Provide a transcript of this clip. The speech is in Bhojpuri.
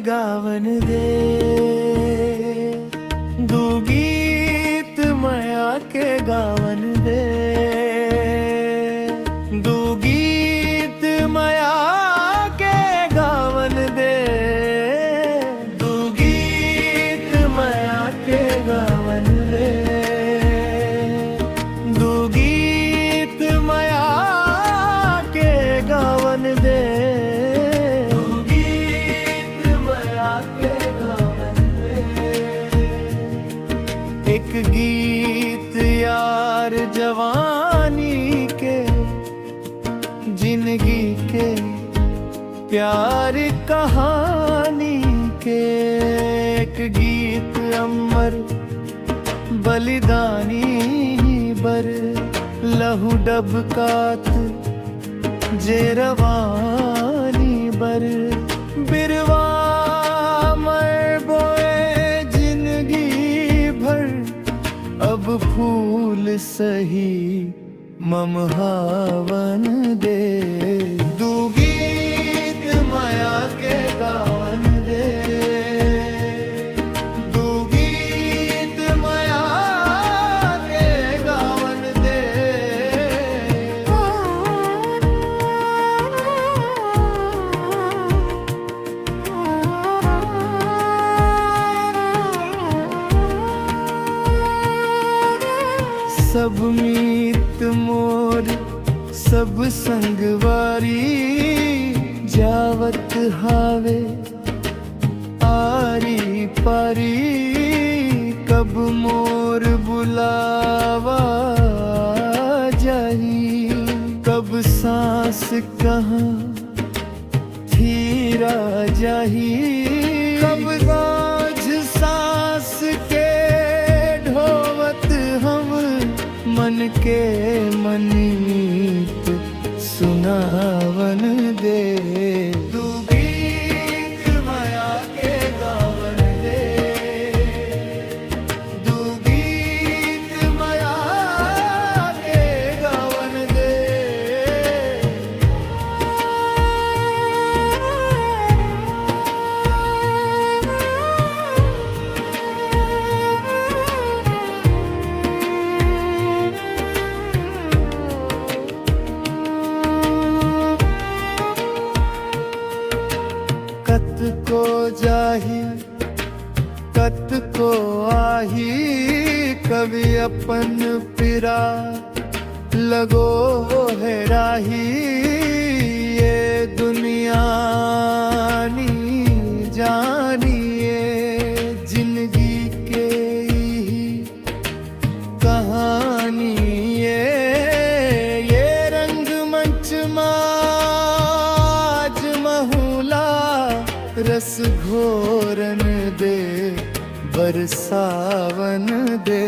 गावन दे, दू गीत माया के गावन दे, दू गीत माया के गावन दे, दू गीत माया के गावन दे, दू गीत माया के गावन दे, दू गीत माया के गावन दे। एक गीत यार जवानी के, जिंदगी के प्यार कहानी के, एक गीत अमर बलिदानी बर, लहू डबकात जे रवानी बर, बिरवा मैं बोए जिंदगी भर, अब फूल सही ममहावन दे, दू गीत माया के गावन दे, दू गीत माया के गावन दे। सब मीत मोर सब संगवारी, जावत हावे आरी पारी, कब मोर बुलावा जाही, कब सांस कहाँ थीरा जाही, कब राज सांस के ढोवत हम मन के मनीत सुनावन दे, दू गीत माया के गावन दे, दू गीत माया के गावन दे। कत को जाही कत को आही, कभी अपन पिरा लगो है राही, ये दुनिया नी जानिए जिंदगी के ही कहानी, ये रंगमंच माज महूला, रस घोरन दे बरसावन दे।